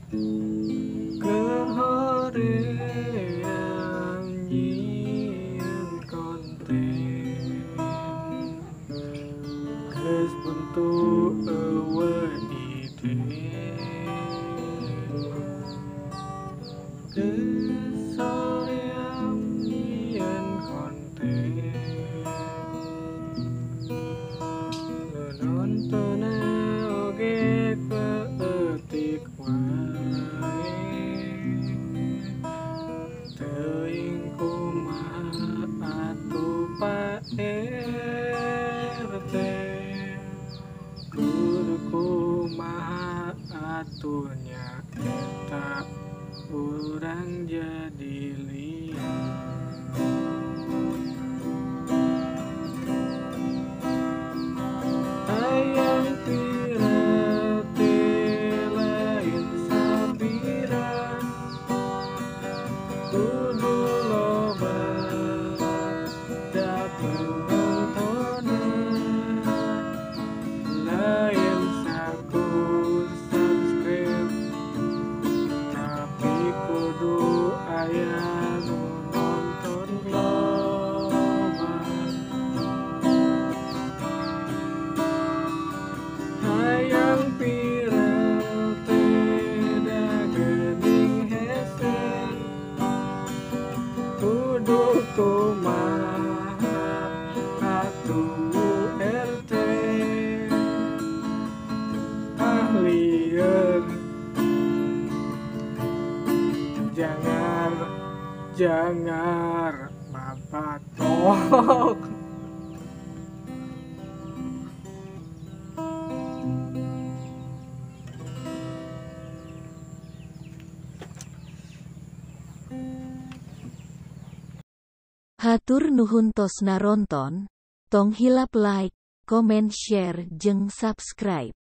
Kehoream nyieun konten geus bentuk eueuh ide geus hoream nyieun konten nonton oge peutik wae teuing kumaha atuh Pak RT kudu kumaha atuh nya eta urang jadi liar hayang pirate lain sabira kudu loba dapet tontonan lain saku subscribe tapi kudu aya nu nonton loba hayang pirate da geuning hese kudu kumaha atuh RT ahlieun jangar babatok Hatur nuhun tos naronton, tong hilap like, comment, share jeung subscribe.